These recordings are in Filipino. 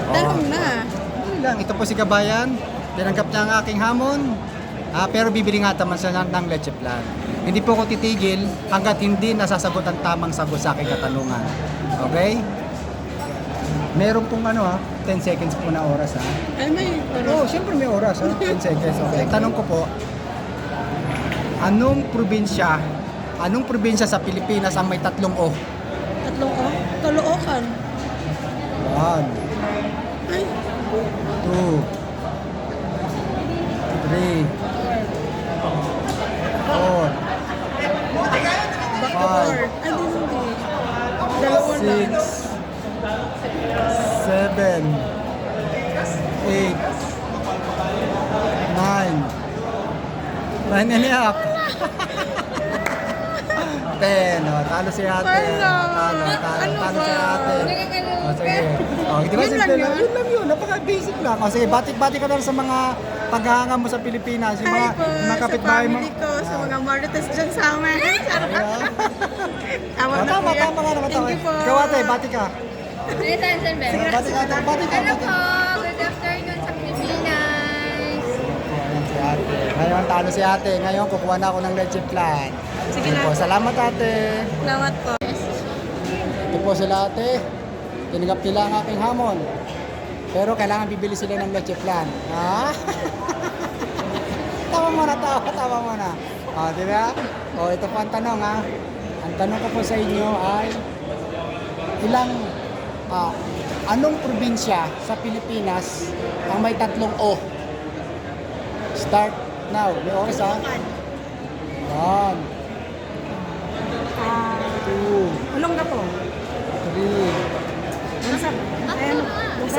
Tanong na. Yun lang. Ito po si Kabayan. Tinanggap niya ang aking hamon. Pero bibili nga naman siya ng leche plan. Hindi po ako titigil hanggat hindi nasasagot ang tamang sagot sa aking katanungan. Okay? Meron pong 10 seconds po na oras ha. Ay, may Oo, syempre may oras ha. 10 seconds. Okay. Tanong ko po, anong probinsya sa Pilipinas ang may tatlong O? tatlong O? Caloocan. 1, Ay, 2, 3, 4, Bacoor. Ay, hindi. Dalawa lang. 6, 7, 8, 9 and a half. 10. Talo si ate. Wala. Talo si ate. Sige. Di ba Yun simple lang lang? yun? Yun lang yun. Napaka-basic lang. Sige, bati ka lang sa mga paghahanga mo sa Pilipinas. Yung Hi mga, po yung mga sa kapitbahay mo. family ko, sa mga marites dyan sa amin. Tama na Tama kuya. ka naman. Thank you po. Ikaw ate, bati ka. Nathan Ben. Bati ka. Hello po, good afternoon sa Pilipinas. Ayan si ate. Ngayon, talo si ate. Ngayon, kukuha na ako ng leche plan. Sige na. Po, salamat ate. Salamat po. Ito po sila ate. Tinanggap nila ang aking hamon. Pero kailangan bibili sila ng leche plan. Ha? Tawa muna. Di ba? Ito po ang tanong ha. Ang tanong ko po sa inyo ay anong probinsya sa Pilipinas ang may tatlong O? Start now. May oras ha? 1, 2, Ulongga po. 3, Isa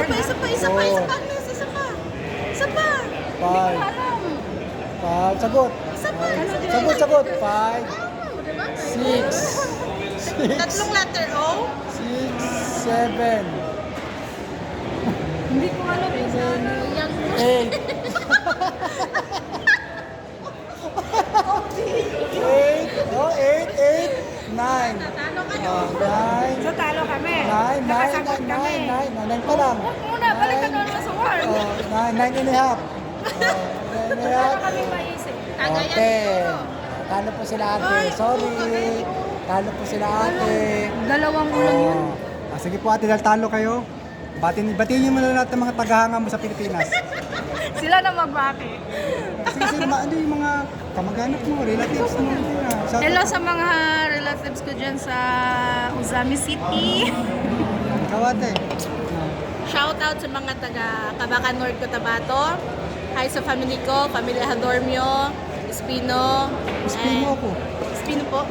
pa. Isa pa. Isa pa. Isa pa. 5. Sagot. Sagot. 5, 6, Tatlong letter O? 7, Hindi ko alam. 8, 9. Talo ka no? 9. So talo kami. 9 Nakasagot kami. pa lang. Muna, balik ka doon sa word. 9 and a half. 9 and a half. Kami maisip. Okay. Talo po sila ate. Sorry. Talo po sila ate. Dalawang ulang yun. Sige po ate, dahil talo kayo. Batiin niyo muna lahat ng mga tagahanga mo sa Pilipinas. Sila na magbati. Sige, ano yung mga kamag-anak mo, relatives mo. Hello sa mga relatives ko dyan sa Uzami City. Ikaw ate. Shout out sa mga taga Cabacan North Cotabato. Hi sa family ko, Pamilya Hadormio, Espino. Espino ako. Espino po?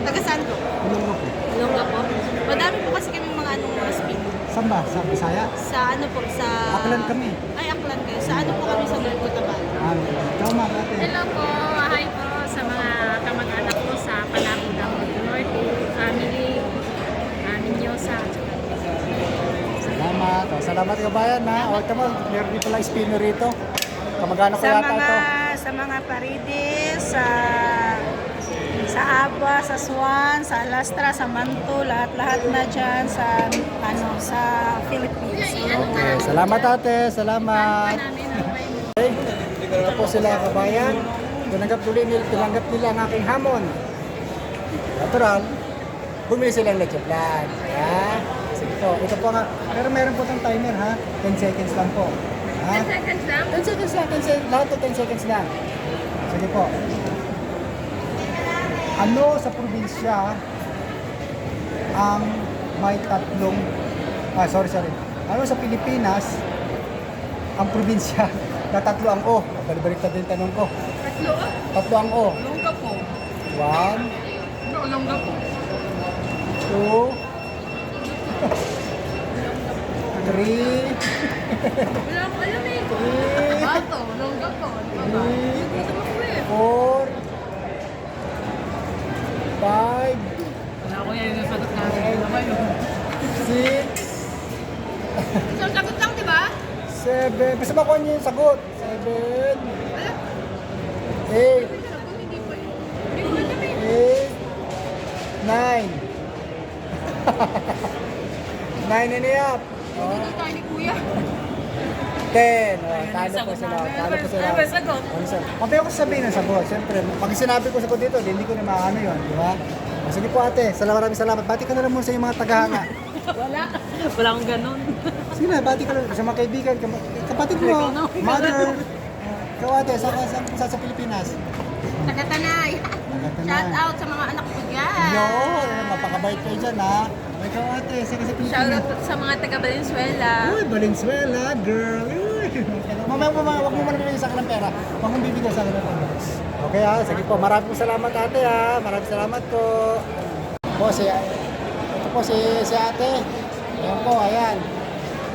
Taga saan po? Ilonggo po. Ilongga po. Madami po kasi kami mga mga Espino. Saan ba? Sa Bisaya? Sa ano po? Sa... Aklan kami. Ay, Aklan kayo. Sa ano po kami sa North Cotabato? Ikaw mga ate. Hello po, hi po sa mga kamag-anak ko sa Palapudaw North family, Minyosa. Salamat. Salamat kabayan ha. Ito mo, meron din pala Espino rito. Kamag-anak ko Sa yata mga ito. sa mga Paredes, sa Aba, sa Swan, sa Alastra, sa Manto, lahat-lahat na diyan sa sa Philippines. Okay. Salamat ate. Salamat. Okay. Ito po sila kabayan. Tinanggap nila ang aking hamon. Natural, bumili silang leche plan. Kaya, sige po. Ito po nga. Pero meron po itong timer ha. 10 seconds lang po. Ha? 10 seconds lang. 10 seconds lang. Lahat to 10 seconds lang. Sige po. Ano sa probinsya ang may tatlong... sorry. Ano sa Pilipinas ang probinsya na tatlo ang O? Balik-baliktad din tanong ko. Tatlo? Tatlo ang O. Longga po. 1, Longga po. 2, 3, Wala ko alam eh. 3, Bato, longga po. 4, 5, Wala ko yan yung sagot natin. 6, Isang sagot lang, di ba? 7. Basta makuha niyo yung sagot. 7, 8, 9. 9 and a half. Hindi tayo ni Kuya. 10. Oh, talo po sila. Talo po sila. Ano sagot? Ano sir? Mamaya ko sasabihin ang sagot. Siyempre, pag sinabi ko sagot dito, hindi ko na maano yun. Di ba? Oh, sige po ate, maraming salamat. Bati ka na lang muna sa inyong mga tagahanga. Wala. Wala akong ganun. Sige na, bati ka lang sa mga kaibigan, kapatid mo, mother. Ikaw ate, saan sa Pilipinas? Tagatanay. Shout out sa mga anak ko dyan. Yun, mapakabait kayo dyan ha. Ikaw ate, saan sa Pilipinas? Shout out sa mga taga Valenzuela. Uy, Valenzuela, girl. Uy. Mamaya wag mo manibigay sa akin ng pera. Wag mong bibigyan sa akin ng pera. Okay ha, sige po. Maraming salamat ate ha. Maraming salamat po. Ito po si ate. Ayan po, ayan.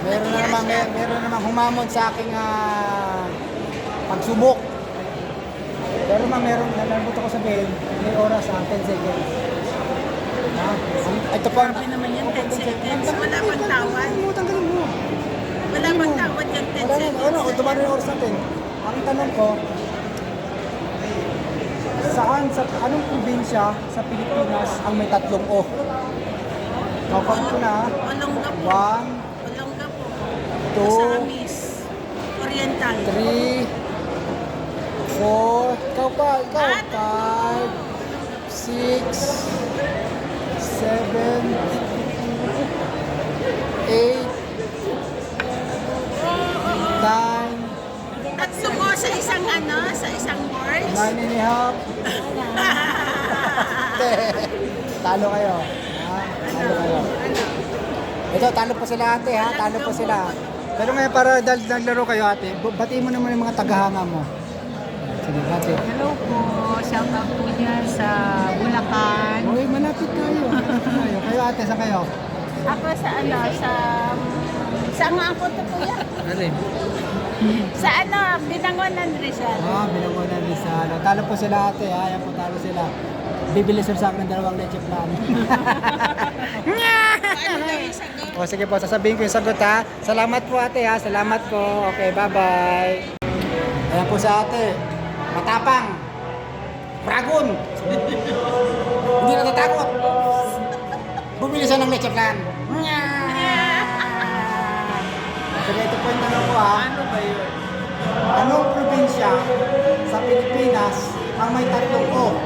Meron namang humamon sa aking pagsubok. Pero meron, nalambot ako sabihin, may oras 10 seconds. Ha? Ito po. Grabe naman yan, 10 seconds. Wala bang tawad? Tanggalin mo. Wala bang tawad yan, 10 Wala na, seconds? ano, dumaan yung oras natin. Ang tanong ko, anong probinsya sa Pilipinas ang may 3 O? Kapag ko na, Olongga po. 1, Olongga po. 2, Sa Amis. Oriental. 3, 4, ikaw pa, 5, 6, 7, 8, 9, Tatlo po sa isang sa isang words. 9 and a half. Talo kayo. Ha? Talo kayo. Ito, talo po sila ate ha. Talo po sila. Pero ngayon para dahil naglaro kayo ate, batiin mo naman yung mga tagahanga mo. Sige, bati. Hello po. Shout out po dyan sa Bulacan. Uy, malapit tayo. Kayo ate, saan kayo? Ako sa nga ang punto po yan. Alin? Sa Binangonan Rizal. Binangonan Rizal. Talo po sila ate ha. Ayan po, talo sila. Bibili sir sa akin ng 2 leche plan. Ano daw yung sagot? O sige po, sasabihin ko yung sagot ha. Salamat po ate ha. Salamat po. Okay, bye-bye. Ayan po sa ate. Matapang. Bragon. Hindi natatakot. Bumili siya ng leche plan. Sige, ito po yung tanong ko ha. Ano ba yun? Anong probinsya sa Pilipinas ang may 3 O?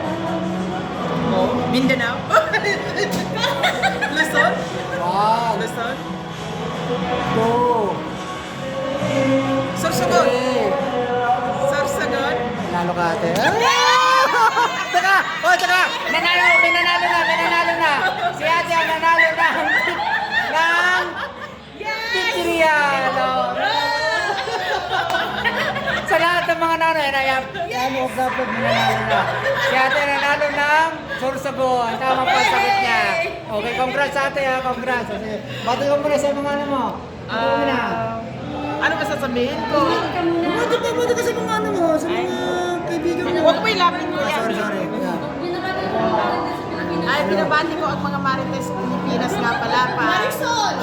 Mindanao? Luzon? 1, Luzon? 2, Sorsogon? 3. Sorsogon? Nanalo ka ate. Tsaka! Oh, tsaka! May nanalo na! Si ate ang nanalo ng pizzeria! Sa lahat ng mga nanay, yan mo dapat nanalo na. Si ate nanalo ng Sorsogon. Tama pa ang sagot niya. Okay, congrats ate ha, congrats. Bati ko muna sa mga ano mo. Ano ba sasabihin ko? Bati ka sa mga ano mo, sa mga kaibigan mo. Huwag mo ilapin mo yan. Sorry. Yeah. Ay, binabati ko ang mga Marites Pilipinas nga pala pa. Marisol!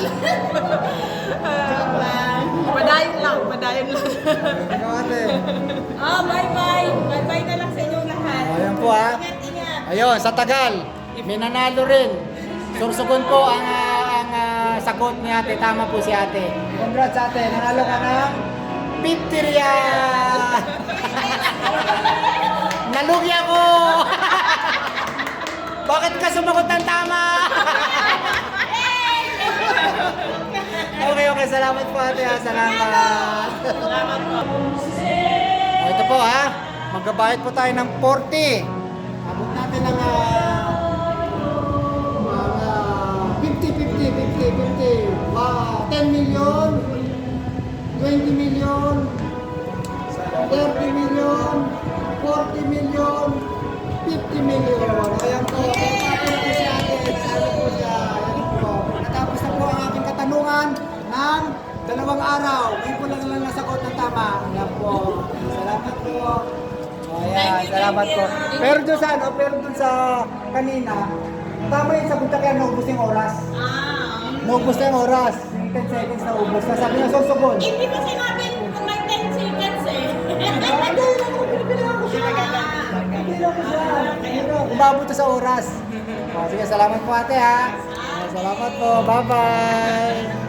Padayon lang. Ikaw ate. Bye-bye. Bye-bye na lang sa inyong lahat. Ayan po ha. Ingat. Ayun, sa Tagal, may nanalo rin. Sorsogon po ang sagot ni ate. Tama po si ate. Congrats ate, nanalo ka ng pizzeria! Nalugi ako! Bakit ka sumagot ng tama? Okay, salamat po ate ha. Salamat. Ito po ha. Magbabayad po tayo ng 40. Abot natin ng 50. 10 million, 20 million, 30 million, 40 million, 50 million. Ayan po. Natapos na po si ate. Sabi po siya. Ayan po. Natapos na po ang aking katanungan ng 2 araw. Ngayon po lang nasagot ng tama. Ayan po. Salamat po. Ayan, salamat po. Pero dun sa kanina, tama yung sagot na kaya naubos yung oras. Naubos na yung oras. Yung 10 seconds na ubos. Nasabi na Sorsogon. Hindi mo sinabi kung may 10 seconds eh. Pinipilang ko siya. Umabot na sa oras. Sige, salamat po ate ha. Salamat po. Bye-bye.